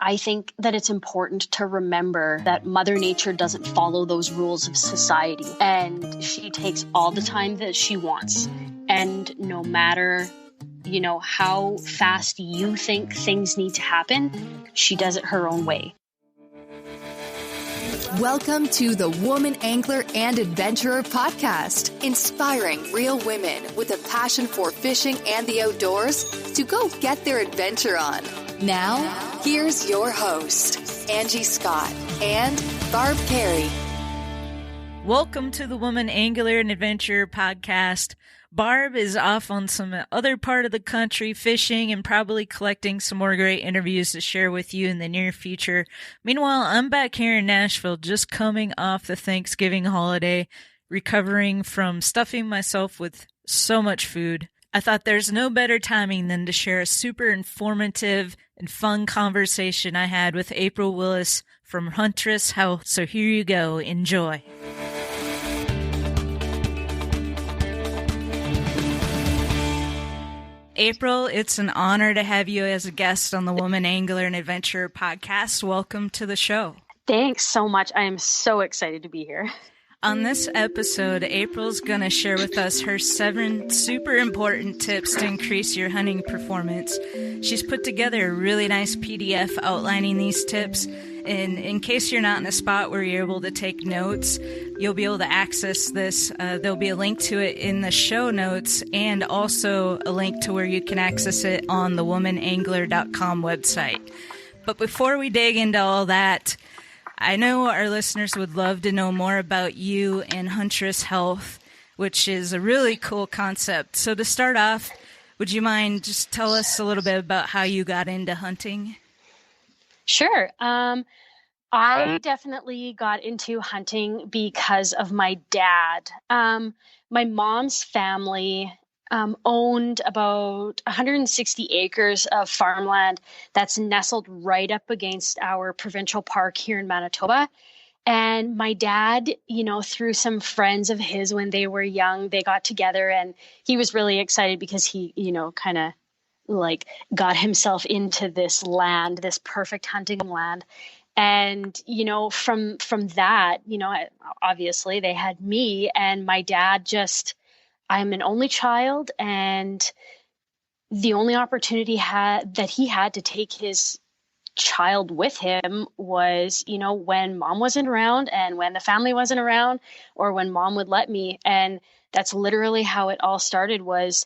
I think that it's important to remember that Mother Nature doesn't follow those rules of society, and she takes all the time that she wants. And no matter, how fast you think things need to happen, she does it her own way. Welcome to the Woman Angler and Adventurer podcast, inspiring real women with a passion for fishing and the outdoors to go get their adventure on. Now, here's your host, Angie Scott and Barb Carey. Welcome to the Woman Angler and Adventurer podcast. Barb is off on some other part of the country fishing and probably collecting some more great interviews to share with you in the near future. Meanwhile, I'm back here in Nashville just coming off the Thanksgiving holiday, recovering from stuffing myself with so much food. I thought there's no better timing than to share a super informative and fun conversation I had with April Willis from Huntress Health. So here you go. Enjoy. April, it's an honor to have you as a guest on the Woman Angler and Adventurer podcast. Welcome to the show. Thanks so much. I am so excited to be here. On this episode, April's going to share with us her 7 super important tips to increase your hunting performance. She's put together a really nice PDF outlining these tips. And in case you're not in a spot where you're able to take notes, you'll be able to access this. There'll be a link to it in the show notes and also a link to where you can access it on the womanangler.com website. But before we dig into all that, I know our listeners would love to know more about you and Huntress Health, which is a really cool concept. So to start off, would you mind just tell us a little bit about how you got into hunting? Sure. I definitely got into hunting because of my dad. My mom's family owned about 160 acres of farmland that's nestled right up against our provincial park here in Manitoba. And my dad, through some friends of his when they were young, they got together and he was really excited because he, kind of got himself into this land, this perfect hunting land. And, from that, obviously they had me and my dad I'm an only child, and the only opportunity that he had to take his child with him was, when mom wasn't around and when the family wasn't around or when mom would let me. And that's literally how it all started. Was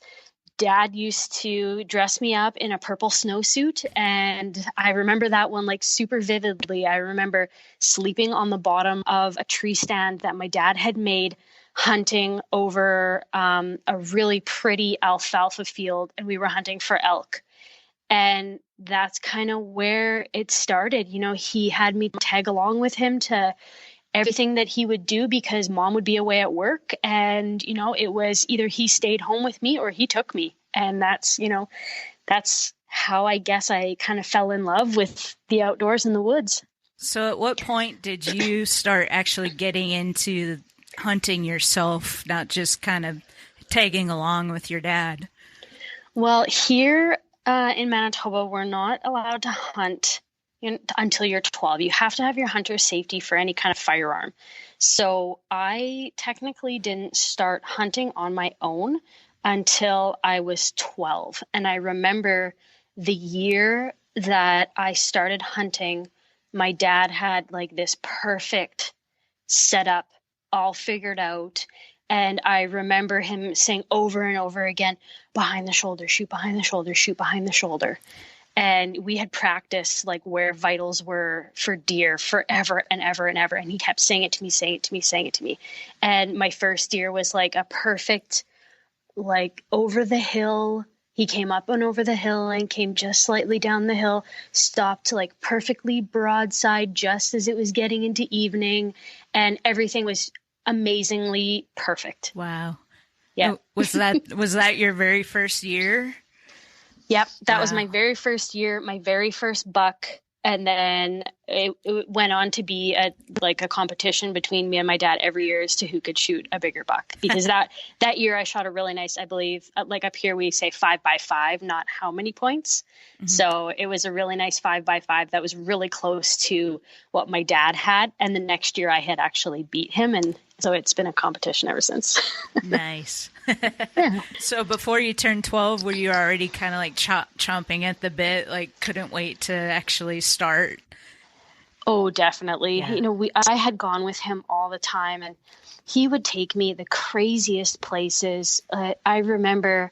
Dad used to dress me up in a purple snowsuit, and I remember that one super vividly. I remember sleeping on the bottom of a tree stand that my dad had made, hunting over a really pretty alfalfa field, and we were hunting for elk. And that's kind of where it started. He had me tag along with him to everything that he would do because mom would be away at work. And, it was either he stayed home with me or he took me. And that's how I guess I kind of fell in love with the outdoors and the woods. So at what point did you start actually getting into hunting yourself, not just kind of tagging along with your dad? Well, here in Manitoba, we're not allowed to hunt until you're 12. You have to have your hunter's safety for any kind of firearm. So I technically didn't start hunting on my own until I was 12. And I remember the year that I started hunting, my dad had this perfect setup all figured out. And I remember him saying over and over again, behind the shoulder, shoot behind the shoulder, shoot behind the shoulder. And we had practiced where vitals were for deer forever and ever and ever. And he kept saying it to me, saying it to me, saying it to me. And my first deer was a perfect, over the hill. He came up and over the hill and came just slightly down the hill, stopped perfectly broadside just as it was getting into evening. And everything was amazingly perfect. Wow. Yeah. Was that your very first year? Yep. That was my very first year, my very first buck. And then it went on to be a competition between me and my dad every year as to who could shoot a bigger buck. Because that year I shot a really nice, I believe, like up here we say 5x5, not how many points. Mm-hmm. So it was a really nice 5x5 that was really close to what my dad had. And the next year I had actually beat him. And so it's been a competition ever since. Nice. Yeah. So before you turned 12, were you already kind of like chomping at the bit, like couldn't wait to actually start? Oh, definitely. Yeah. You know, I had gone with him all the time, and he would take me the craziest places. I remember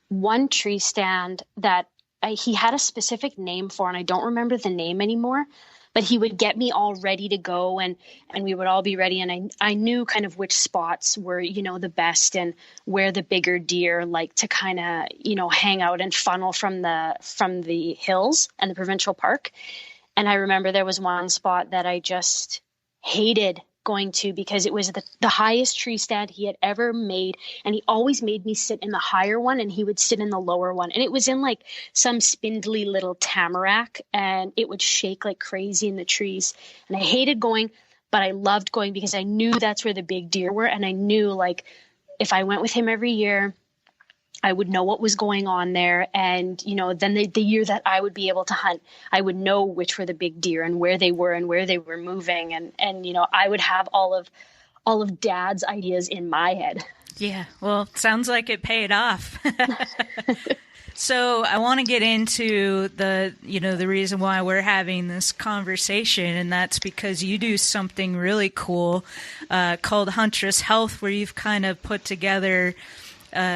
one tree stand that he had a specific name for, and I don't remember the name anymore. But he would get me all ready to go, and we would all be ready. And I knew kind of which spots were, you know, the best and where the bigger deer like to kind of, you know, hang out and funnel from the hills and the provincial park. And I remember there was one spot that I just hated going to because it was the highest tree stand he had ever made, and he always made me sit in the higher one and he would sit in the lower one, and it was in like some spindly little tamarack, and it would shake like crazy in the trees. And I hated going, but I loved going because I knew that's where the big deer were, and I knew like if I went with him every year I would know what was going on there. And, you know, then the year that I would be able to hunt, I would know which were the big deer and where they were moving. And, you know, I would have all of Dad's ideas in my head. Yeah. Well, sounds like it paid off. So I want to get into the reason why we're having this conversation, and that's because you do something really cool called Huntress Health, where you've kind of put together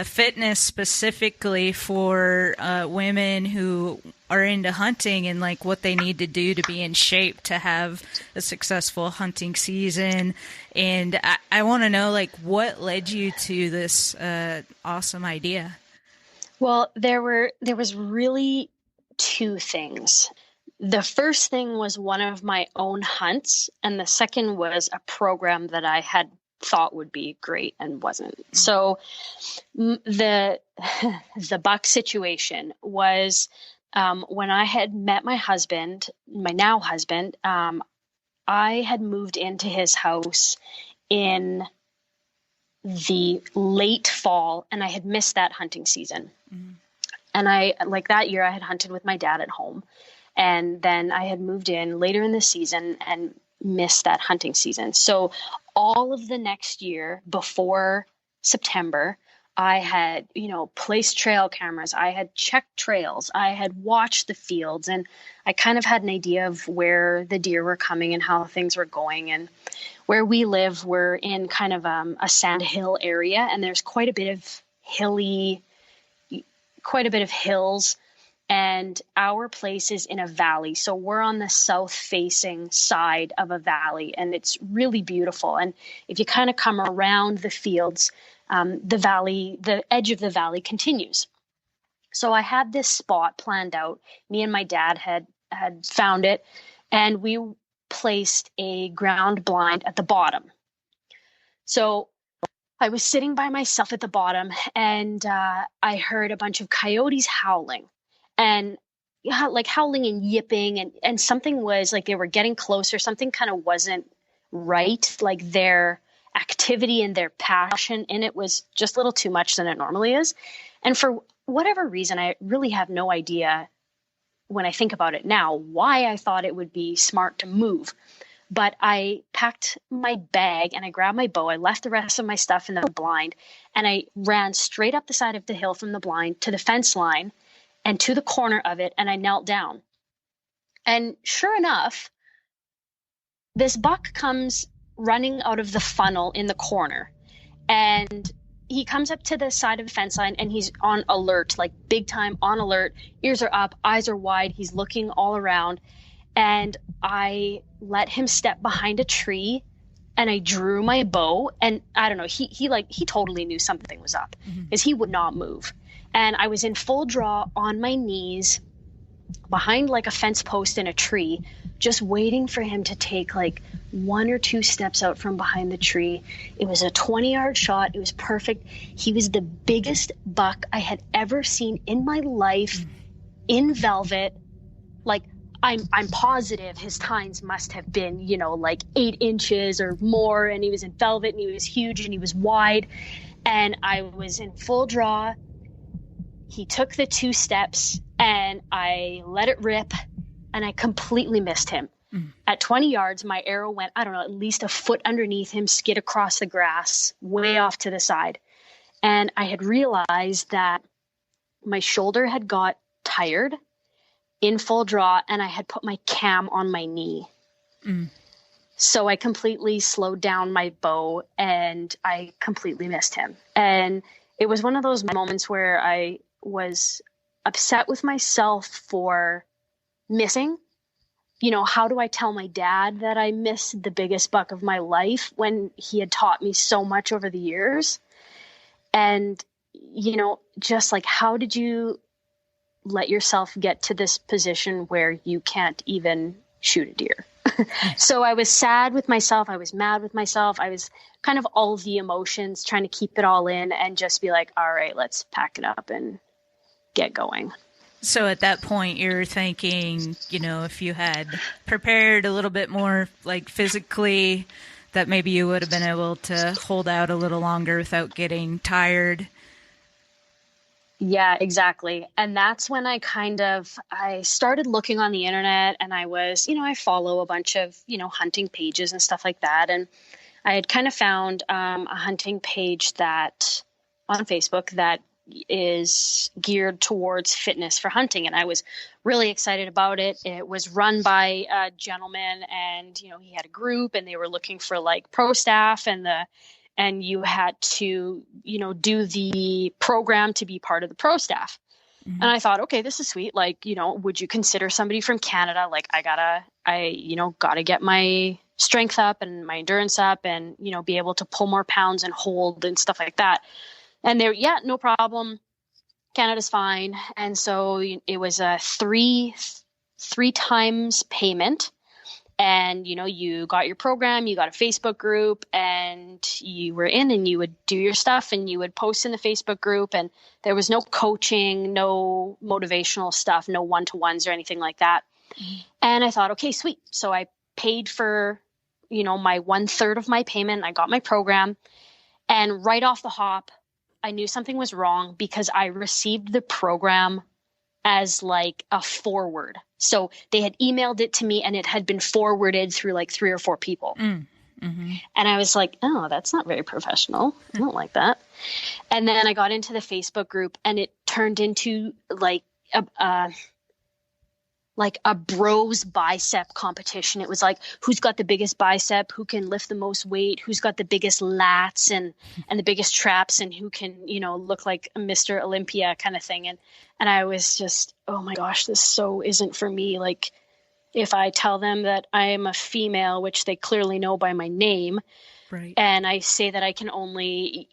fitness specifically for women who are into hunting and like what they need to do to be in shape to have a successful hunting season. And I want to know, like, what led you to this awesome idea? Well, there was really two things. The first thing was one of my own hunts, and the second was a program that I had thought would be great and wasn't. So the buck situation was when I had met my husband, my now husband, I had moved into his house in the late fall, and I had missed that hunting season. Mm-hmm. And that year I had hunted with my dad at home, and then I had moved in later in the season and missed that hunting season. So all of the next year before September, I had, you know, placed trail cameras. I had checked trails. I had watched the fields, and I kind of had an idea of where the deer were coming and how things were going. And where we live, we're in kind of a sand hill area, and there's quite a bit of hills. And our place is in a valley. So we're on the south facing side of a valley, and it's really beautiful. And if you kind of come around the fields, the edge of the valley continues. So I had this spot planned out. Me and my dad had found it, and we placed a ground blind at the bottom. So I was sitting by myself at the bottom, and I heard a bunch of coyotes howling. And like howling and yipping, and something was like they were getting closer. Something kind of wasn't right. Like their activity and their passion in it was just a little too much than it normally is. And for whatever reason, I really have no idea when I think about it now why I thought it would be smart to move. But I packed my bag and I grabbed my bow. I left the rest of my stuff in the blind, and I ran straight up the side of the hill from the blind to the fence line and to the corner of it, and I knelt down. And sure enough, this buck comes running out of the funnel in the corner, and he comes up to the side of the fence line, and he's on alert, like big time on alert. Ears are up, eyes are wide. He's looking all around, and I let him step behind a tree, and I drew my bow, and I don't know, he totally knew something was up because he would not move. And I was in full draw on my knees behind like a fence post in a tree, just waiting for him to take like one or two steps out from behind the tree. It was a 20-yard shot. It was perfect. He was the biggest buck I had ever seen in my life, in velvet. Like, I'm positive his tines must have been, like 8 inches or more. And he was in velvet and he was huge and he was wide. And I was in full draw. He took the 2 steps and I let it rip and I completely missed him. At 20 yards, my arrow went, I don't know, at least a foot underneath him, skid across the grass, way off to the side. And I had realized that my shoulder had got tired in full draw and I had put my cam on my knee. So I completely slowed down my bow and I completely missed him. And it was one of those moments where I was upset with myself for missing. How do I tell my dad that I missed the biggest buck of my life when he had taught me so much over the years? And, just like, how did you let yourself get to this position where you can't even shoot a deer? So I was sad with myself. I was mad with myself. I was kind of all the emotions, trying to keep it all in and just be like, all right, let's pack it up and get going. So at that point, you're thinking, if you had prepared a little bit more, like physically, that maybe you would have been able to hold out a little longer without getting tired. Yeah, exactly. And that's when I started looking on the internet and I was, I follow a bunch of, hunting pages and stuff like that. And I had kind of found a hunting page that on Facebook that is geared towards fitness for hunting. And I was really excited about it. It was run by a gentleman and, he had a group and they were looking for like pro staff and you had to, do the program to be part of the pro staff. And I thought, okay, this is sweet. Like, would you consider somebody from Canada? Like I gotta get my strength up and my endurance up and, be able to pull more pounds and hold and stuff like that. And they're, yeah, no problem. Canada's fine. And so it was a three times payment. And, you got your program, you got a Facebook group and you were in and you would do your stuff and you would post in the Facebook group and there was no coaching, no motivational stuff, no one-to-ones or anything like that. And I thought, okay, sweet. So I paid for, my 1/3 of my payment. I got my program and right off the hop, I knew something was wrong because I received the program as like a forward. So they had emailed it to me and it had been forwarded through like 3 or 4 people. And I was like, oh, that's not very professional. I don't like that. And then I got into the Facebook group and it turned into like a bros bicep competition. It was like, who's got the biggest bicep, who can lift the most weight, who's got the biggest lats and the biggest traps and who can, look like a Mr. Olympia kind of thing. And I was just, oh my gosh, this so isn't for me. Like if I tell them that I am a female, which they clearly know by my name, right, and I say that I can only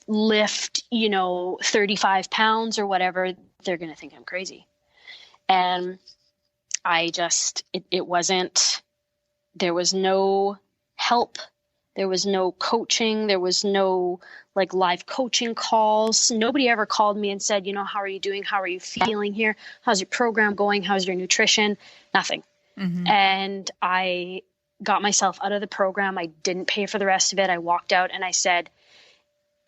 lift, 35 pounds or whatever, they're going to think I'm crazy. And I just, it wasn't, there was no help. There was no coaching. There was no like live coaching calls. Nobody ever called me and said, how are you doing? How are you feeling here? How's your program going? How's your nutrition? Nothing. And I got myself out of the program. I didn't pay for the rest of it. I walked out and I said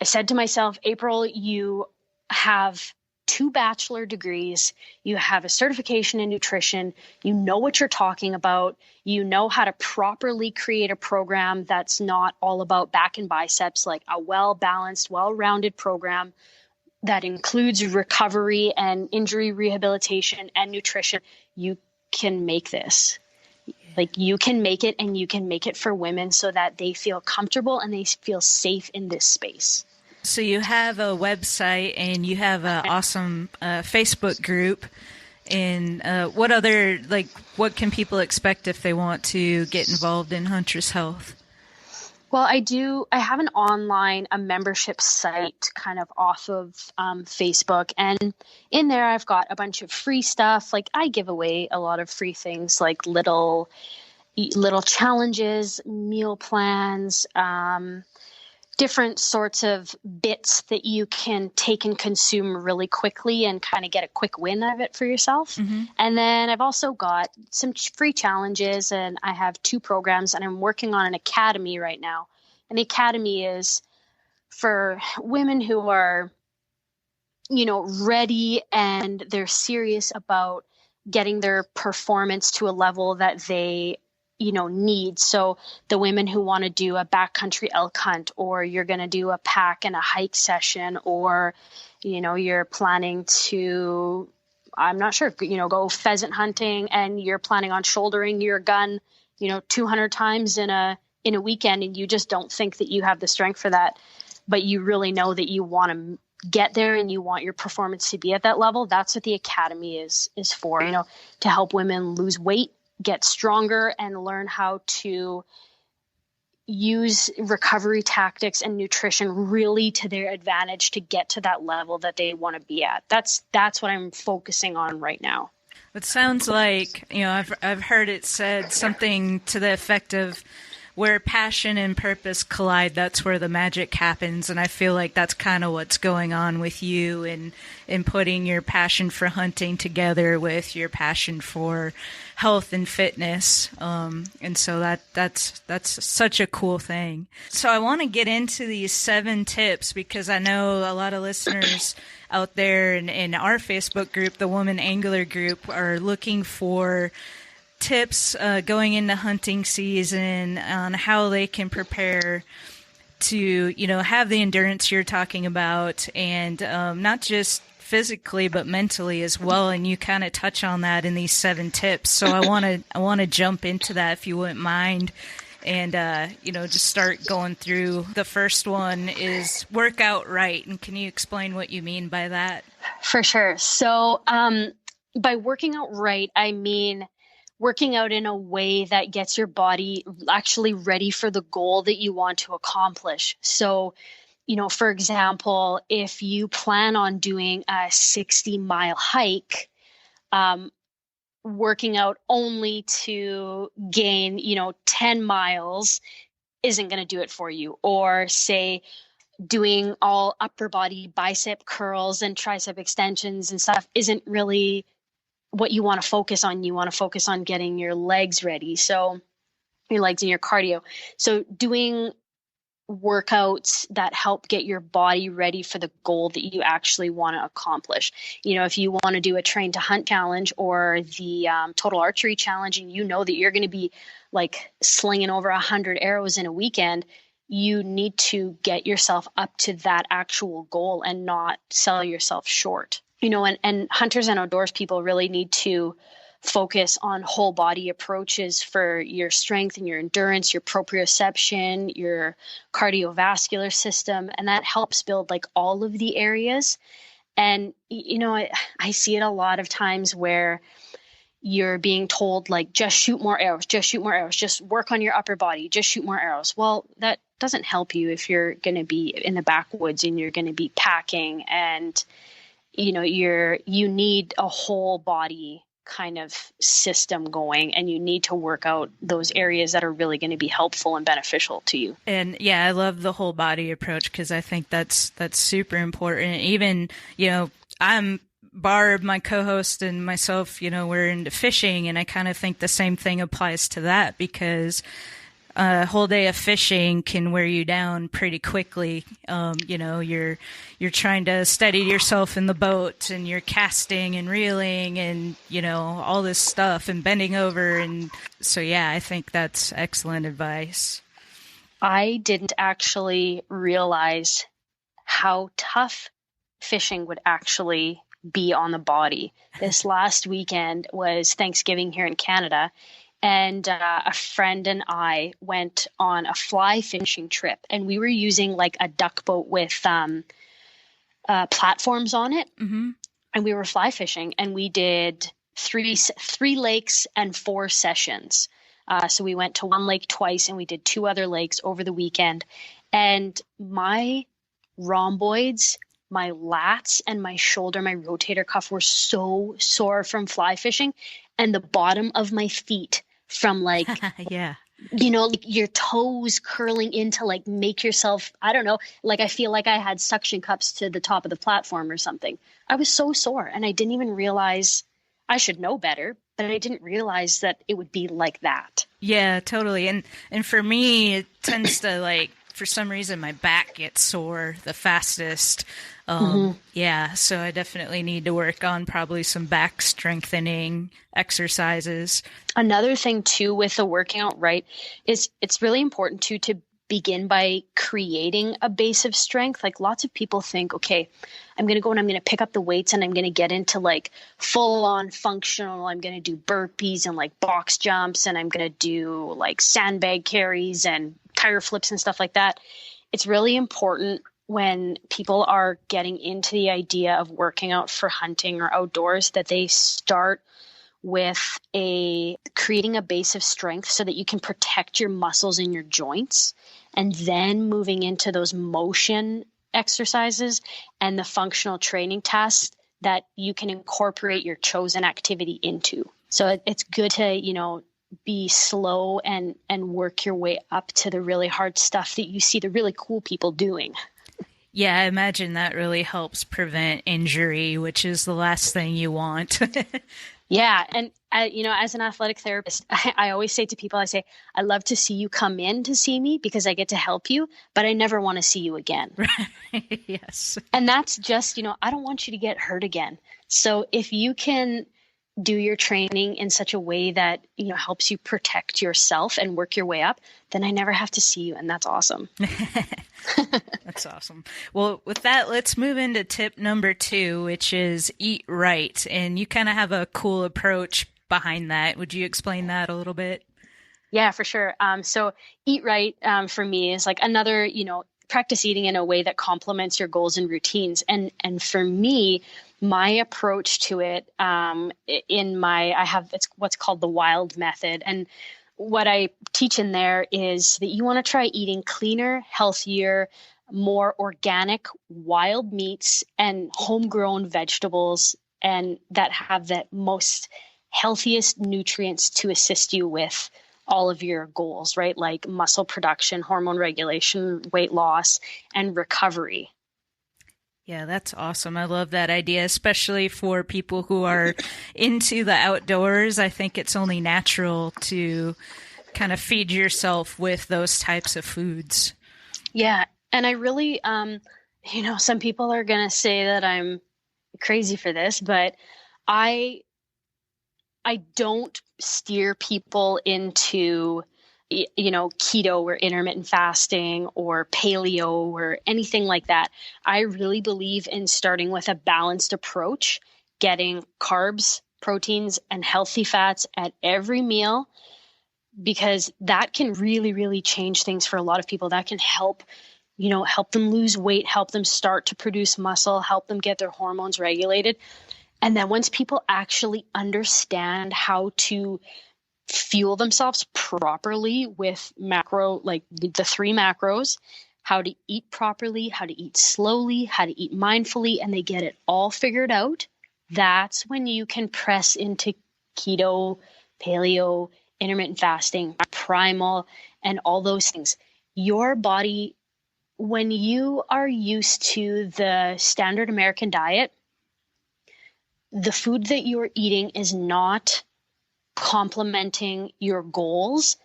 to myself, April, you have 2 bachelor degrees, you have a certification in nutrition, you know what you're talking about, you know how to properly create a program that's not all about back and biceps, like a well-balanced, well-rounded program that includes recovery and injury rehabilitation and nutrition. You can make this. Like you can make it and you can make it for women so that they feel comfortable and they feel safe in this space. So you have a website and you have an awesome Facebook group. And what other, what can people expect if they want to get involved in Huntress Health? Well, I have an a membership site kind of off of Facebook. And in there, I've got a bunch of free stuff. Like I give away a lot of free things like little challenges, meal plans, different sorts of bits that you can take and consume really quickly and kind of get a quick win out of it for yourself. Mm-hmm. And then I've also got some free challenges, and I have 2 programs, and I'm working on an academy right now. And the academy is for women who are, ready, and they're serious about getting their performance to a level that they need. So the women who want to do a backcountry elk hunt, or you're going to do a pack and a hike session, or, you're planning to, I'm not sure, go pheasant hunting, and you're planning on shouldering your gun, 200 times in a weekend, and you just don't think that you have the strength for that, but you really know that you want to get there and you want your performance to be at that level. That's what the academy is for, to help women lose weight, get stronger, and learn how to use recovery tactics and nutrition really to their advantage to get to that level that they want to be at. That's what I'm focusing on right now. It sounds like, I've heard it said something to the effect of, where passion and purpose collide, that's where the magic happens. And I feel like that's kind of what's going on with you, and putting your passion for hunting together with your passion for health and fitness. And so that's such a cool thing. So I want to get into these 7 tips, because I know a lot of listeners out there in our Facebook group, the Woman Angler group, are looking for tips going into hunting season on how they can prepare to, have the endurance you're talking about, and not just physically but mentally as well. And you kind of touch on that in these 7 tips. So I want to jump into that, if you wouldn't mind, and just start going through. The first one is work out right. And can you explain what you mean by that? For sure. So by working out right, I mean working out in a way that gets your body actually ready for the goal that you want to accomplish. So, for example, if you plan on doing a 60-mile hike, working out only to gain, 10 miles isn't going to do it for you. Or say doing all upper body bicep curls and tricep extensions and stuff isn't really what you want to focus on. You want to focus on getting your legs ready. So your legs and your cardio. So doing workouts that help get your body ready for the goal that you actually want to accomplish. If you want to do a train to hunt challenge, or the total archery challenge, and that you're going to be like slinging over 100 arrows in a weekend, you need to get yourself up to that actual goal and not sell yourself short. And hunters and outdoors people really need to focus on whole body approaches for your strength and your endurance, your proprioception, your cardiovascular system. And that helps build like all of the areas. And, I see it a lot of times where you're being told, like, just shoot more arrows, just work on your upper body, just shoot more arrows. Well, that doesn't help you if you're going to be in the backwoods and you're going to be packing, and you need a whole body kind of system going, and you need to work out those areas that are really going to be helpful and beneficial to you. And yeah, I love the whole body approach, because I think that's super important. Even, I'm Barb, my co-host, and myself, we're into fishing, and I kind of think the same thing applies to that, because a whole day of fishing can wear you down pretty quickly. You're trying to steady yourself in the boat, and you're casting and reeling and, all this stuff, and bending over. And so, yeah, I think that's excellent advice. I didn't actually realize how tough fishing would actually be on the body. This last weekend was Thanksgiving here in Canada. And a friend and I went on a fly fishing trip, and we were using like a duck boat with platforms on it. Mm-hmm. And we were fly fishing, and we did three lakes and 4 sessions. So we went to one lake twice, and we did 2 other lakes over the weekend. And my rhomboids, my lats, and my shoulder, my rotator cuff were so sore from fly fishing, and the bottom of my feet from like yeah, like your toes curling in to like make yourself, I don't know, like I feel like I had suction cups to the top of the platform or something. I was so sore and I didn't even realize, I should know better, but I didn't realize that it would be like that. Yeah, totally. And for me, it tends to like, for some reason, my back gets sore the fastest. Yeah, so I definitely need to work on probably some back strengthening exercises. Another thing too with the working out right is it's really important to begin by creating a base of strength. Like lots of people think, okay, I'm going to go and I'm going to pick up the weights and I'm going to get into like full on functional. I'm going to do burpees and like box jumps and I'm going to do like sandbag carries and tire flips and stuff like that. It's really important when people are getting into the idea of working out for hunting or outdoors that they start with creating a base of strength so that you can protect your muscles in your joints, and then moving into those motion exercises and the functional training tasks that you can incorporate your chosen activity into. So it's good to, be slow and work your way up to the really hard stuff that you see the really cool people doing. Yeah, I imagine that really helps prevent injury, which is the last thing you want. Yeah. And, as an athletic therapist, I always say to people, I love to see you come in to see me because I get to help you, but I never want to see you again. Right. Yes. And that's just, I don't want you to get hurt again. So if you can do your training in such a way that, helps you protect yourself and work your way up, then I never have to see you. And that's awesome. That's awesome. Well, with that, let's move into tip number 2, which is eat right. And you kind of have a cool approach behind that. Would you explain that a little bit? Yeah, for sure. So eat right for me is like another, practice eating in a way that complements your goals and routines. And for me, my approach to it it's what's called the wild method. And what I teach in there is that you want to try eating cleaner, healthier, more organic wild meats and homegrown vegetables, and that have the most healthiest nutrients to assist you with all of your goals, right? Like muscle production, hormone regulation, weight loss, and recovery. Yeah, that's awesome. I love that idea, especially for people who are into the outdoors. I think it's only natural to kind of feed yourself with those types of foods. Yeah. And I really, some people are going to say that I'm crazy for this, but I don't steer people into keto or intermittent fasting or paleo or anything like that. I really believe in starting with a balanced approach, getting carbs, proteins, and healthy fats at every meal, because that can really, really change things for a lot of people. That can help them lose weight, help them start to produce muscle, help them get their hormones regulated. And then once people actually understand how to fuel themselves properly with like the 3 macros, how to eat properly, how to eat slowly, how to eat mindfully, and they get it all figured out, that's when you can press into keto, paleo, intermittent fasting, primal, and all those things. Your body, when you are used to the standard American diet, the food that you're eating is not complementing your goals,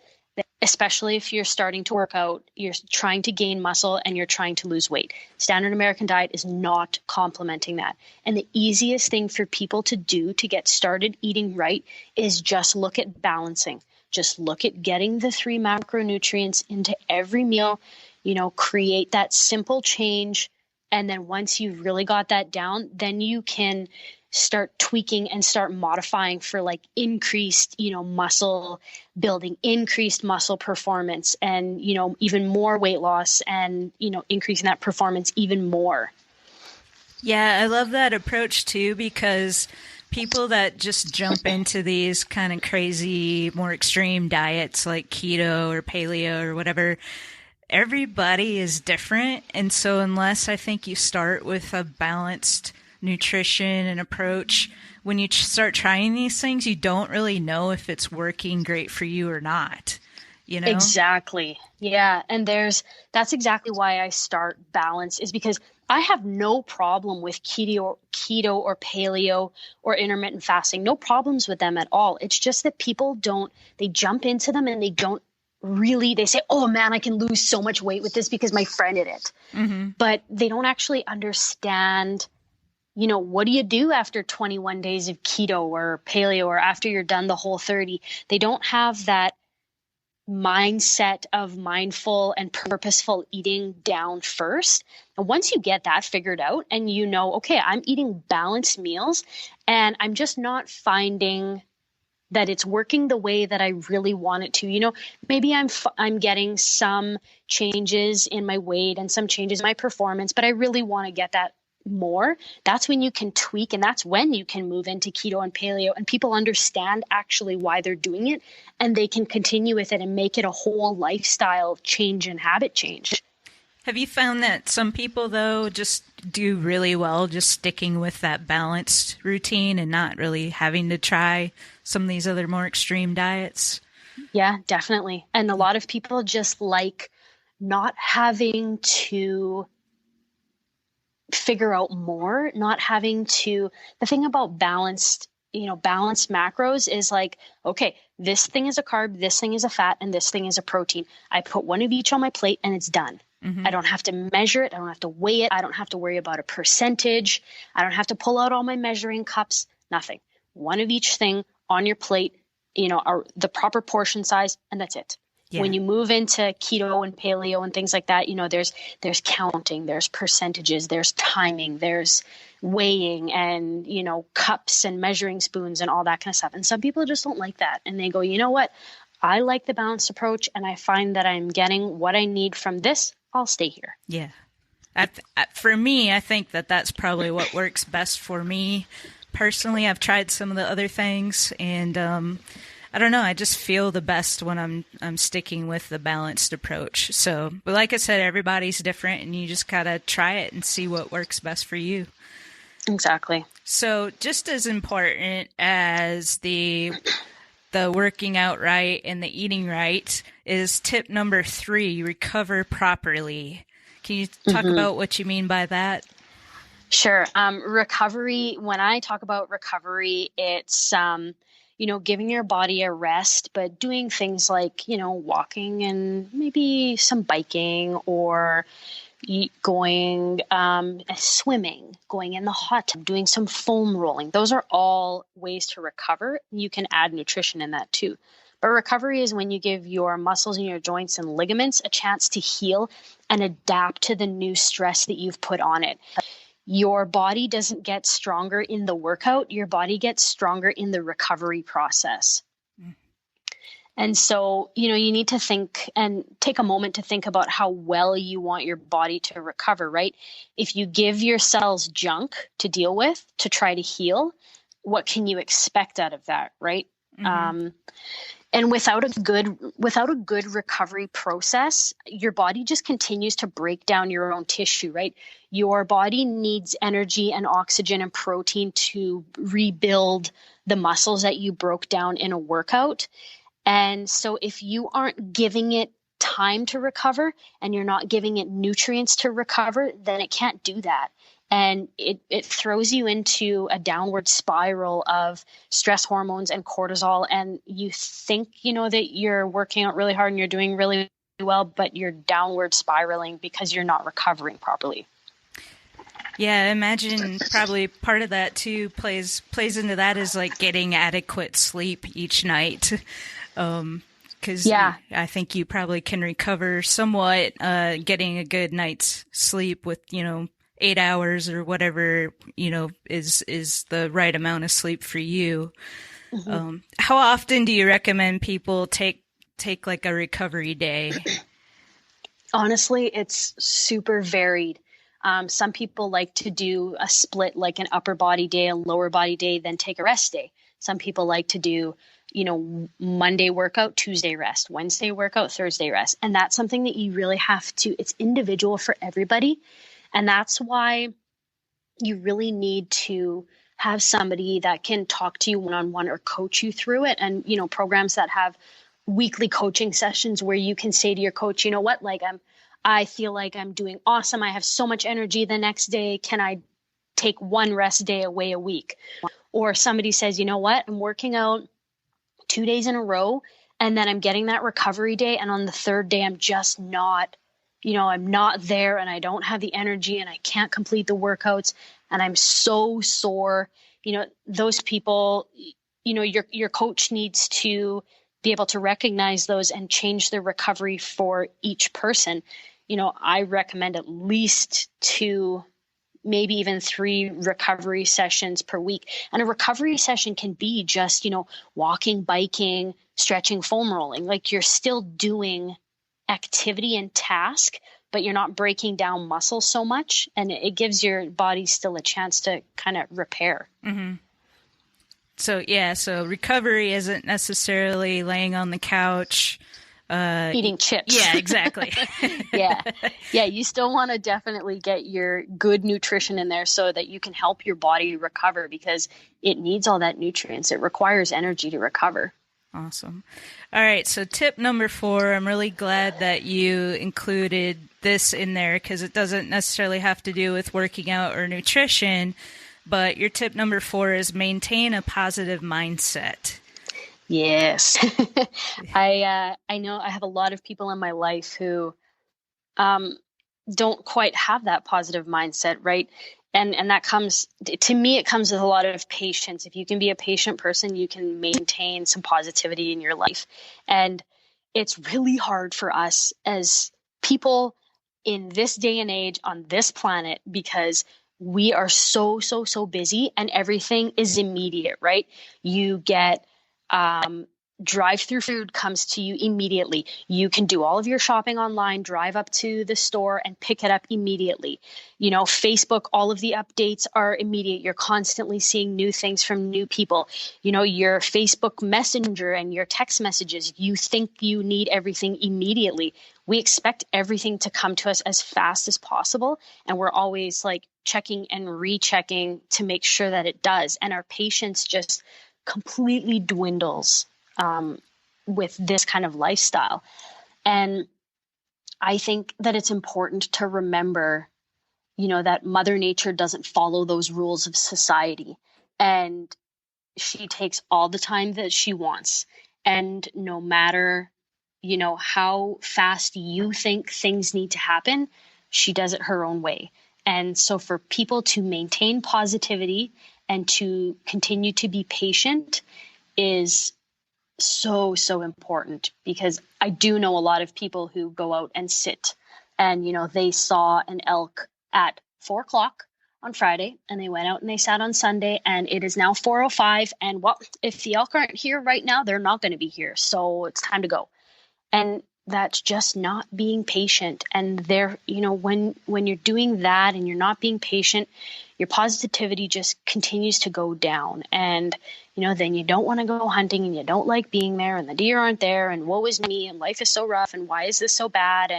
especially if you're starting to work out, you're trying to gain muscle and you're trying to lose weight. Standard American diet is not complementing that. And the easiest thing for people to do to get started eating right is just look at balancing. Just look at getting the 3 macronutrients into every meal, create that simple change. And then once you've really got that down, then you can start tweaking and start modifying for like increased, muscle building, increased muscle performance, and, even more weight loss and, increasing that performance even more. Yeah, I love that approach too, because people that just jump into these kind of crazy, more extreme diets like keto or paleo or whatever, everybody is different. And so unless I think you start with a balanced nutrition and approach, when you start trying these things, you don't really know if it's working great for you or not. you know? Exactly. Yeah. And that's exactly why I start balance, is because I have no problem with keto or paleo or intermittent fasting. No problems with them at all. It's just that people they jump into them and they don't really, they say, oh man, I can lose so much weight with this because my friend did it. Mm-hmm. But they don't actually understand, what do you do after 21 days of keto or paleo, or after you're done the whole 30? They don't have that mindset of mindful and purposeful eating down first. And once you get that figured out and okay, I'm eating balanced meals and I'm just not finding that it's working the way that I really want it to. Maybe I'm getting some changes in my weight and some changes in my performance, but I really want to get that more. That's when you can tweak, and that's when you can move into keto and paleo, and people understand actually why they're doing it, and they can continue with it and make it a whole lifestyle change and habit change. Have you found that some people, though, just do really well just sticking with that balanced routine and not really having to try some of these other more extreme diets? Yeah, definitely. And a lot of people just like not having to figure out more, not having to. The thing about balanced macros is like, okay, this thing is a carb, this thing is a fat, and this thing is a protein. I put one of each on my plate and it's done. Mm-hmm. I don't have to measure it. I don't have to weigh it. I don't have to worry about a percentage. I don't have to pull out all my measuring cups, nothing. One of each thing on your plate, are the proper portion size, and that's it. Yeah. When you move into keto and paleo and things like that, there's counting, there's percentages, there's timing, there's weighing, and, cups and measuring spoons and all that kind of stuff. And some people just don't like that. And they go, you know what? I like the balanced approach, and I find that I'm getting what I need from this. I'll stay here. Yeah. For me, I think that's probably what works best for me. Personally, I've tried some of the other things, and I don't know. I just feel the best when I'm sticking with the balanced approach. So, but like I said, everybody's different, and you just gotta try it and see what works best for you. Exactly. So, just as important as the working out right and the eating right is tip number 3: recover properly. Can you talk about what you mean by that? Sure. Recovery. When I talk about recovery, it's giving your body a rest, but doing things like, walking and maybe some biking, or going swimming, going in the hot tub, doing some foam rolling. Those are all ways to recover. You can add nutrition in that too. But recovery is when you give your muscles and your joints and ligaments a chance to heal and adapt to the new stress that you've put on it. Your body doesn't get stronger in the workout. Your body gets stronger in the recovery process. And so, you need to think and take a moment to think about how well you want your body to recover, right? If you give your cells junk to deal with, to try to heal, what can you expect out of that, right? Mm-hmm. And without a good recovery process, your body just continues to break down your own tissue, right? Your body needs energy and oxygen and protein to rebuild the muscles that you broke down in a workout. And so if you aren't giving it time to recover and you're not giving it nutrients to recover, then it can't do that. And it throws you into a downward spiral of stress hormones and cortisol. And you think, that you're working out really hard and you're doing really well, but you're downward spiraling because you're not recovering properly. Yeah, I imagine probably part of that too plays into that is like getting adequate sleep each night. Because I think you probably can recover somewhat getting a good night's sleep with, 8 hours or whatever, is the right amount of sleep for you. Mm-hmm. How often do you recommend people take like a recovery day? Honestly, it's super varied. Some people like to do a split, like an upper body day, a lower body day, then take a rest day. Some people like to do, Monday workout, Tuesday rest, Wednesday workout, Thursday rest. And that's something that you really have to, it's individual for everybody. And that's why you really need to have somebody that can talk to you one-on-one or coach you through it. And, programs that have weekly coaching sessions where you can say to your coach, you know what, like I feel like I'm doing awesome. I have so much energy the next day. Can I take one rest day away a week? Or somebody says, you know what, I'm working out 2 days in a row, and then I'm getting that recovery day. And on the third day, I'm just not, I'm not there, and I don't have the energy, and I can't complete the workouts, and I'm so sore. Those people, your coach needs to be able to recognize those and change the recovery for each person. I recommend at least 2, maybe even 3 recovery sessions per week. And a recovery session can be just, walking, biking, stretching, foam rolling. Like, you're still doing activity and task, but you're not breaking down muscle so much. And it gives your body still a chance to kind of repair. Mm-hmm. So recovery isn't necessarily laying on the couch, eating chips. Yeah, exactly. Yeah. You still want to definitely get your good nutrition in there so that you can help your body recover, because it needs all that nutrients. It requires energy to recover. Awesome. All right. So tip number 4, I'm really glad that you included this in there, because it doesn't necessarily have to do with working out or nutrition, but your tip number 4 is maintain a positive mindset. Yes. I know I have a lot of people in my life who don't quite have that positive mindset, right? And that comes, to me, it comes with a lot of patience. If you can be a patient person, you can maintain some positivity in your life. And it's really hard for us as people in this day and age on this planet, because we are so busy and everything is immediate, right? You get drive-through food comes to you immediately. You can do all of your shopping online, drive up to the store and pick it up immediately. Facebook, all of the updates are immediate. You're constantly seeing new things from new people. Your Facebook Messenger and your text messages, you think you need everything immediately. We expect everything to come to us as fast as possible. And we're always like checking and rechecking to make sure that it does. And our patience just completely dwindles with this kind of lifestyle. And I think that it's important to remember, that Mother Nature doesn't follow those rules of society, and she takes all the time that she wants. And no matter, how fast you think things need to happen, she does it her own way. And so for people to maintain positivity and to continue to be patient is so important, because I do know a lot of people who go out and sit and, they saw an elk at 4:00 on Friday and they went out and they sat on Sunday, and it is now 4:05. And well, if the elk aren't here right now, they're not going to be here. So it's time to go. And that's just not being patient. And there, when you're doing that and you're not being patient, your positivity just continues to go down. And, then you don't want to go hunting and you don't like being there, and the deer aren't there, and woe is me, and life is so rough, and why is this so bad?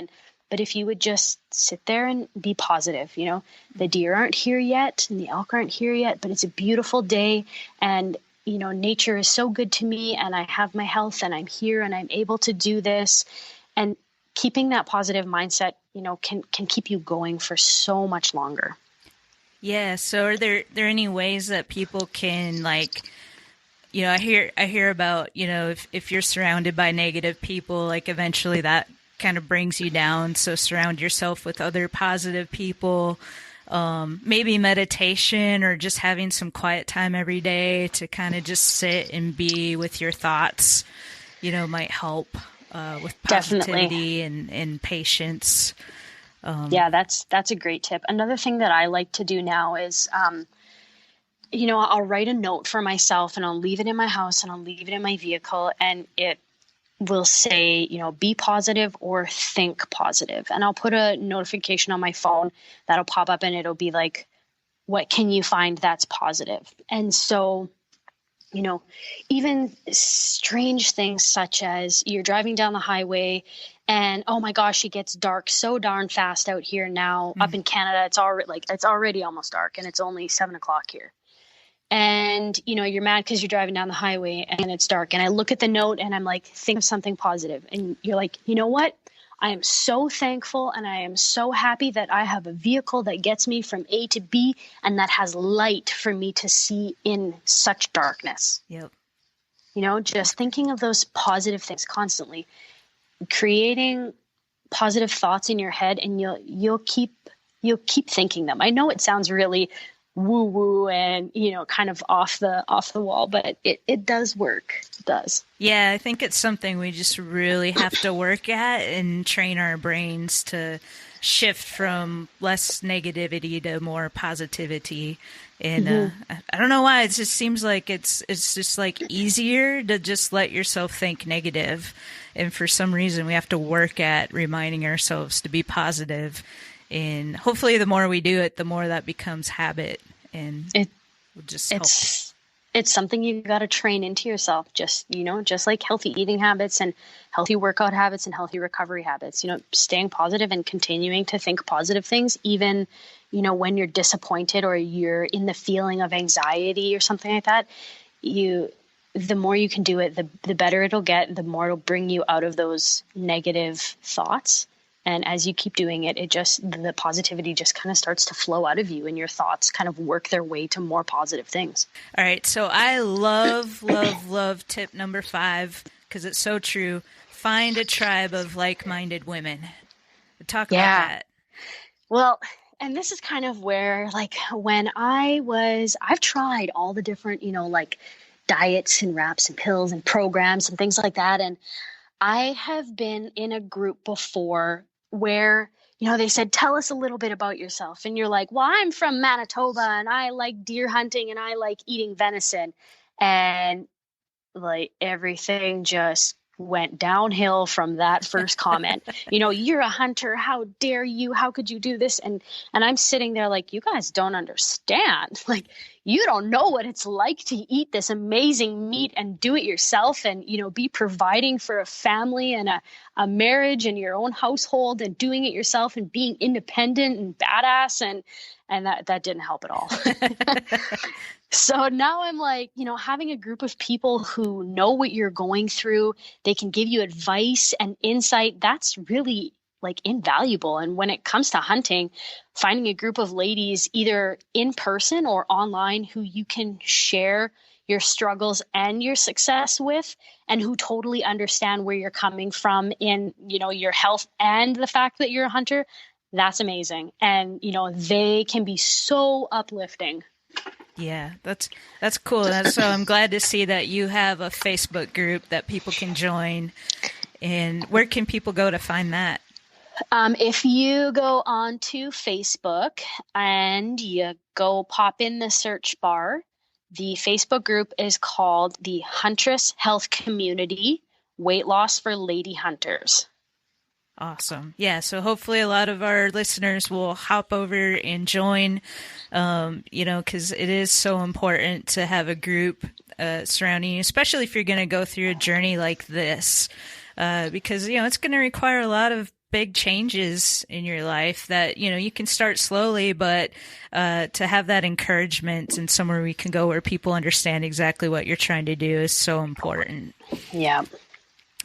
But if you would just sit there and be positive, the deer aren't here yet and the elk aren't here yet, but it's a beautiful day. And, nature is so good to me, and I have my health, and I'm here, and I'm able to do this. And keeping that positive mindset, can keep you going for so much longer. Yeah. So are there any ways that people can, I hear about, if you're surrounded by negative people, eventually that kind of brings you down. So surround yourself with other positive people, maybe meditation or just having some quiet time every day to kind of just sit and be with your thoughts, might help with positivity and patience. Yeah, that's a great tip. Another thing that I like to do now is, I'll write a note for myself and I'll leave it in my house and I'll leave it in my vehicle, and it will say, be positive or think positive. And I'll put a notification on my phone that'll pop up and it'll be like, what can you find that's positive? And so, even strange things such as you're driving down the highway and, oh my gosh, it gets dark so darn fast out here now. Up in Canada, it's already almost dark, and it's only 7:00 here. and, you're mad because you're driving down the highway and it's dark. And I look at the note and I'm like, think of something positive. And you're like, you know what? I am so thankful and I am so happy that I have a vehicle that gets me from A to B and that has light for me to see in such darkness. Yep. Just thinking of those positive things constantly, creating positive thoughts in your head, and you'll keep thinking them. I know it sounds really woo woo and, kind of off the wall, but it does work. It does. Yeah, I think it's something we just really have to work at and train our brains to shift from less negativity to more positivity. And I don't know why, it just seems like it's just like easier to just let yourself think negative. And for some reason we have to work at reminding ourselves to be positive. And hopefully the more we do it, the more that becomes habit, and it will just help. It's something you got to train into yourself, just like healthy eating habits and healthy workout habits and healthy recovery habits, staying positive and continuing to think positive things, even, when you're disappointed or you're in the feeling of anxiety or something like that. The more you can do it, the better it'll get, the more it'll bring you out of those negative thoughts. And as you keep doing it, the positivity just kind of starts to flow out of you, and your thoughts kind of work their way to more positive things. All right. So I love, love, love tip number 5, because it's so true. Find a tribe of like-minded women. Talk about that. Well, and this is kind of where, when I've tried all the different, diets and wraps and pills and programs and things like that. And I have been in a group before where, they said, tell us a little bit about yourself. And you're like, well, I'm from Manitoba and I like deer hunting and I like eating venison. And everything just went downhill from that first comment. You're a hunter. How dare you? How could you do this? And I'm sitting there like, you guys don't understand. You don't know what it's like to eat this amazing meat and do it yourself and, be providing for a family and a marriage and your own household and doing it yourself and being independent and badass. And that didn't help at all. So now I'm like, having a group of people who know what you're going through, they can give you advice and insight. That's really invaluable. And when it comes to hunting, finding a group of ladies either in person or online who you can share your struggles and your success with, and who totally understand where you're coming from in, your health and the fact that you're a hunter, that's amazing. And, they can be so uplifting. Yeah, that's cool. So I'm glad to see that you have a Facebook group that people can join. And where can people go to find that? If you go on to Facebook and you go pop in the search bar, the Facebook group is called the Huntress Health Community Weight Loss for Lady Hunters. Awesome. Yeah. So hopefully a lot of our listeners will hop over and join, because it is so important to have a group surrounding you, especially if you're going to go through a journey like this, because, it's going to require a lot of big changes in your life that, you can start slowly, but to have that encouragement and somewhere we can go where people understand exactly what you're trying to do is so important. Yeah.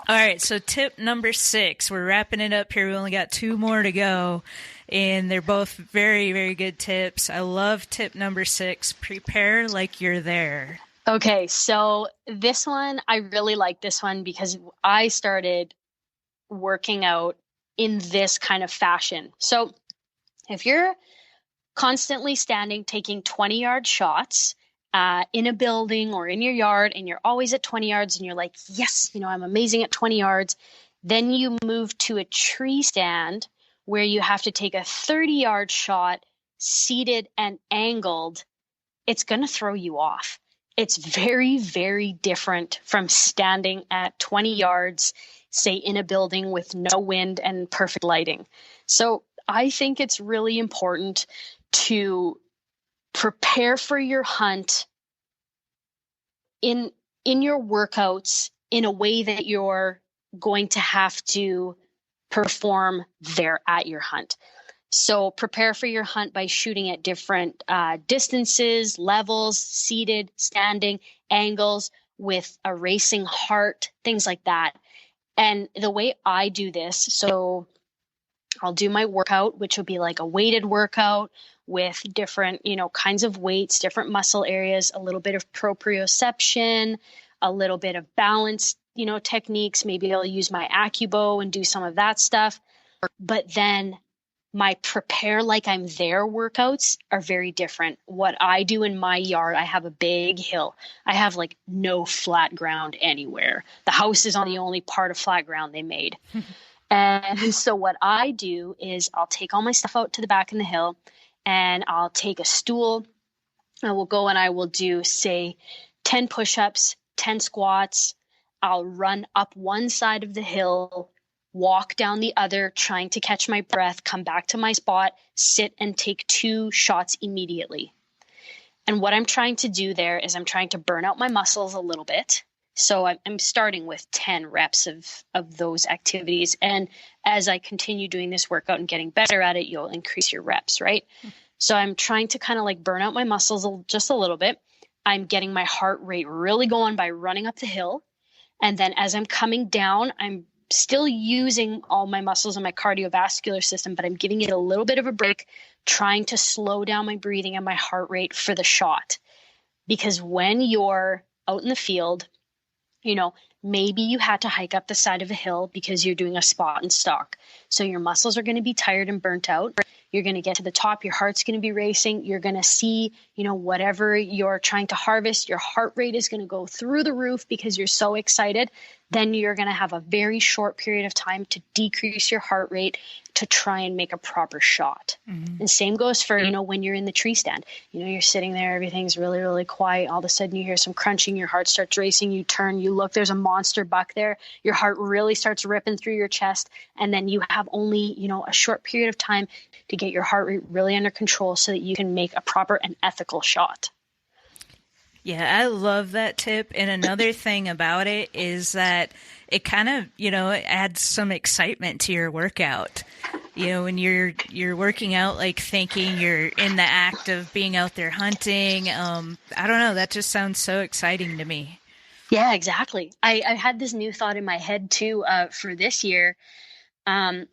All right, so tip number 6. We're wrapping it up here. We only got 2 more to go, and they're both very, very good tips. I love tip number 6. Prepare like you're there. Okay, so this one, I really like this one because I started working out in this kind of fashion. So if you're constantly standing, taking 20-yard shots, in a building or in your yard, and you're always at 20 yards and you're like, yes, I'm amazing at 20 yards. Then you move to a tree stand where you have to take a 30-yard shot seated and angled. It's going to throw you off. It's very, very different from standing at 20 yards, say in a building with no wind and perfect lighting. So I think it's really important to prepare for your hunt in your workouts in a way that you're going to have to perform there at your hunt. So prepare for your hunt by shooting at different distances, levels, seated, standing, angles, with a racing heart, things like that. And the way I do this, so I'll do my workout, which will be like a weighted workout with different, kinds of weights, different muscle areas, a little bit of proprioception, a little bit of balance, techniques. Maybe I'll use my AccuBow and do some of that stuff. But then my prepare like I'm there workouts are very different. What I do in my yard, I have a big hill. I have like no flat ground anywhere. The house is on the only part of flat ground they made. And so what I do is I'll take all my stuff out to the back in the hill, and I'll take a stool. I will go and I will do, say, 10 push-ups, 10 squats. I'll run up one side of the hill, walk down the other, trying to catch my breath, come back to my spot, sit and take 2 shots immediately. And what I'm trying to do there is I'm trying to burn out my muscles a little bit. So I'm starting with 10 reps of those activities. And as I continue doing this workout and getting better at it, you'll increase your reps, right? So I'm trying to kind of like burn out my muscles just a little bit. I'm getting my heart rate really going by running up the hill. And then as I'm coming down, I'm still using all my muscles and my cardiovascular system, but I'm giving it a little bit of a break, trying to slow down my breathing and my heart rate for the shot. Because when you're out in the field, maybe you had to hike up the side of a hill because you're doing a spot and stalk. So your muscles are going to be tired and burnt out. You're going to get to the top. Your heart's going to be racing. You're going to see, whatever you're trying to harvest, your heart rate is going to go through the roof because you're so excited. Then you're going to have a very short period of time to decrease your heart rate to try and make a proper shot. Mm-hmm. And same goes for, when you're in the tree stand, you're sitting there, everything's really, really quiet. All of a sudden you hear some crunching, your heart starts racing, you turn, you look, there's a monster buck there. Your heart really starts ripping through your chest. And then you have only, a short period of time to get your heart rate really under control so that you can make a proper and ethical shot. Yeah, I love that tip. And another thing about it is that it kind of, it adds some excitement to your workout. When you're working out, like thinking you're in the act of being out there hunting. I don't know. That just sounds so exciting to me. Yeah, exactly. I had this new thought in my head too, for this year.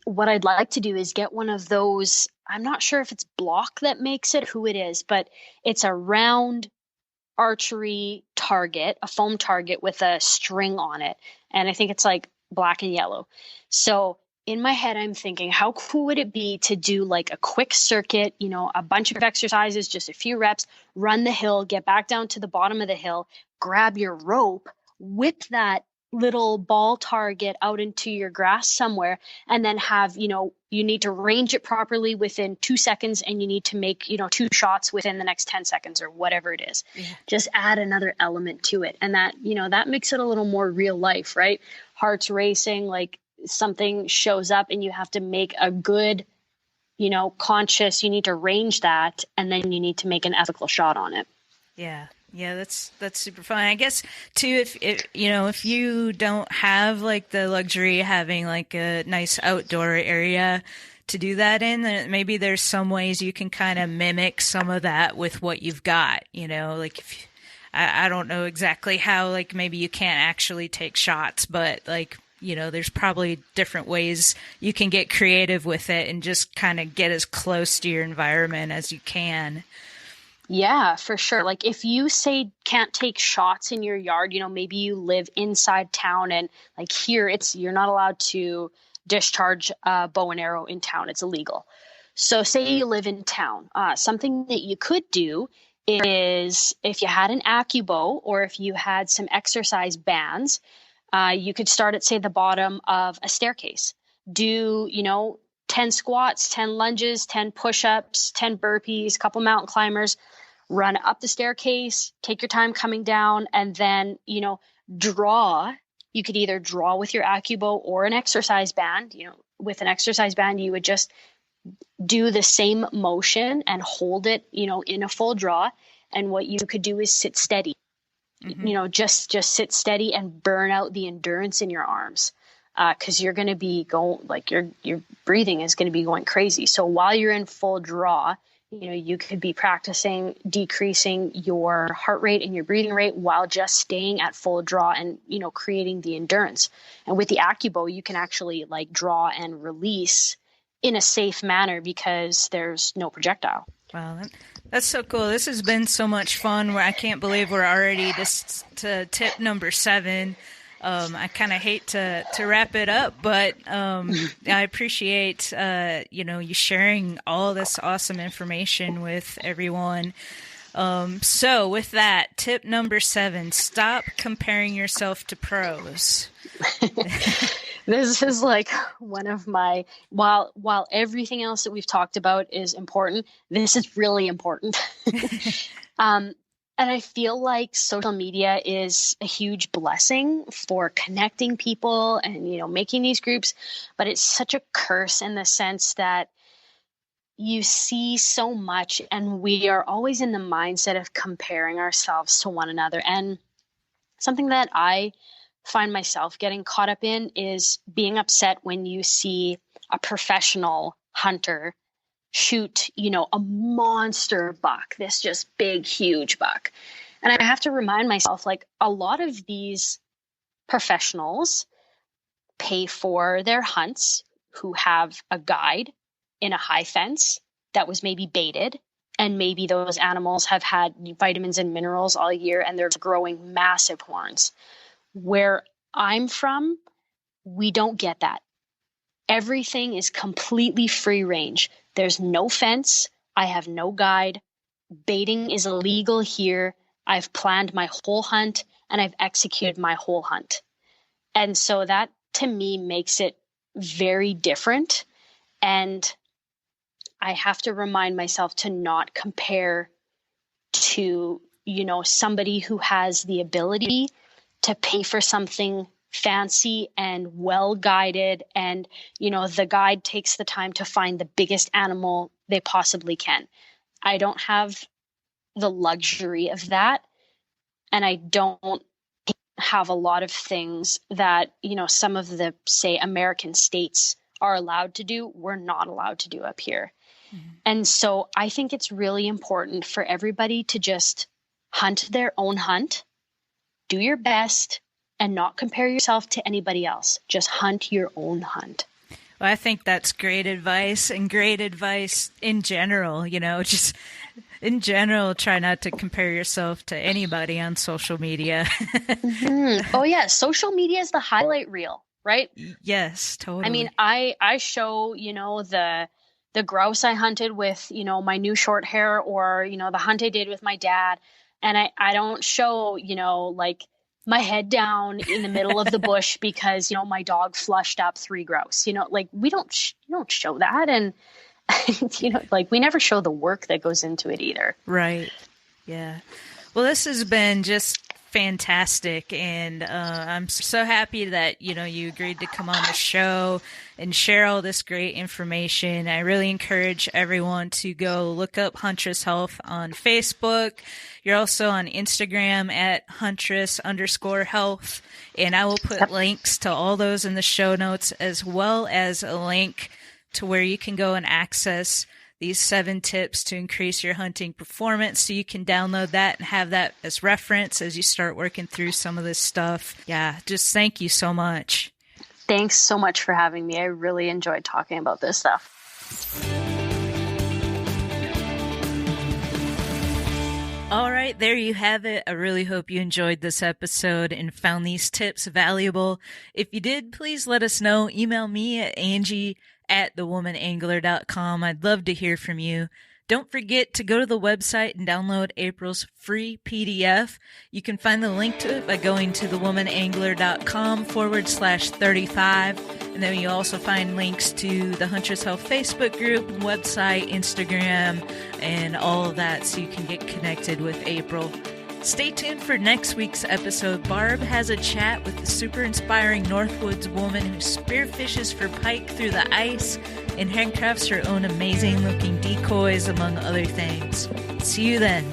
What I'd like to do is get one of those, I'm not sure if it's Block that makes it, who it is, but it's a round archery target, a foam target with a string on it. And I think it's like black and yellow. So in my head, I'm thinking, how cool would it be to do like a quick circuit, a bunch of exercises, just a few reps, run the hill, get back down to the bottom of the hill, grab your rope, whip that little ball target out into your grass somewhere, and then have, you need to range it properly within 2 seconds, and you need to make, 2 shots within the next 10 seconds or whatever it is. Yeah. Just add another element to it. And that, that makes it a little more real life, right? Heart's racing, like something shows up and you have to make a good, conscious, you need to range that, and then you need to make an ethical shot on it. Yeah. Yeah, that's super fun. I guess too, if you don't have like the luxury of having like a nice outdoor area to do that in, then maybe there's some ways you can kind of mimic some of that with what you've got. Like I don't know exactly how, like maybe you can't actually take shots, but like there's probably different ways you can get creative with it and just kind of get as close to your environment as you can. Yeah, for sure. Like if you say can't take shots in your yard, maybe you live inside town and like here you're not allowed to discharge a bow and arrow in town. It's illegal. So say you live in town, something that you could do is if you had an AccuBow or if you had some exercise bands, you could start at say the bottom of a staircase. Do, 10 squats, 10 lunges, 10 push-ups, 10 burpees, couple mountain climbers, run up the staircase, take your time coming down, and then, draw. You could either draw with your AccuBow or an exercise band. With an exercise band, you would just do the same motion and hold it, in a full draw. And what you could do is sit steady. Mm-hmm. Just sit steady and burn out the endurance in your arms. because you're going to be going, like your breathing is going to be going crazy. So while you're in full draw, you could be practicing decreasing your heart rate and your breathing rate while just staying at full draw and, creating the endurance. And with the AccuBow, you can actually like draw and release in a safe manner because there's no projectile. Wow, that's so cool. This has been so much fun. I can't believe we're already to tip number 7. I kind of hate to wrap it up, but I appreciate you sharing all this awesome information with everyone. So with that, tip number 7: stop comparing yourself to pros. This is like one of my, while everything else that we've talked about is important, this is really important. And I feel like social media is a huge blessing for connecting people and, making these groups, but it's such a curse in the sense that you see so much and we are always in the mindset of comparing ourselves to one another. And something that I find myself getting caught up in is being upset when you see a professional hunter shoot, a monster buck, this just big, huge buck. And I have to remind myself, like, a lot of these professionals pay for their hunts who have a guide in a high fence that was maybe baited. And maybe those animals have had vitamins and minerals all year and they're growing massive horns. Where I'm from, we don't get that. Everything is completely free range. There's no fence. I have no guide. Baiting is illegal here. I've planned my whole hunt and I've executed my whole hunt. And so that to me makes it very different. And I have to remind myself to not compare to, somebody who has the ability to pay for something fancy and well guided, and the guide takes the time to find the biggest animal they possibly can. I don't have the luxury of that, and I don't have a lot of things that some of the, say, American states are allowed to do. We're not allowed to do up here. Mm-hmm. And so I think it's really important for everybody to just hunt their own hunt, do your best, and not compare yourself to anybody else. Just hunt your own hunt. Well, I think that's great advice, and great advice in general. Just in general, try not to compare yourself to anybody on social media. Mm-hmm. Oh, yeah. Social media is the highlight reel, right? Yes, totally. I mean, I show, the grouse I hunted with, my new short hair, or, the hunt I did with my dad. And I don't show, like, my head down in the middle of the bush because, my dog flushed up 3 grouse, like we don't show that. And, like we never show the work that goes into it either. Right. Yeah. Well, this has been just fantastic. And I'm so happy that, you agreed to come on the show and share all this great information. I really encourage everyone to go look up Huntress Health on Facebook. You're also on Instagram at Huntress_Health. And I will put links to all those in the show notes, as well as a link to where you can go and access these 7 tips to increase your hunting performance. So you can download that and have that as reference as you start working through some of this stuff. Yeah, just thank you so much. Thanks so much for having me. I really enjoyed talking about this stuff. All right, there you have it. I really hope you enjoyed this episode and found these tips valuable. If you did, please let us know. Email me at Angie@thewomanangler.com. I'd love to hear from you. Don't forget to go to the website and download April's free PDF. You can find the link to it by going to thewomanangler.com/35. And then you also find links to the Huntress Health Facebook group, website, Instagram, and all of that so you can get connected with April. Stay tuned for next week's episode. Barb has a chat with the super inspiring Northwoods woman who spearfishes for pike through the ice and handcrafts her own amazing looking decoys, among other things. See you then.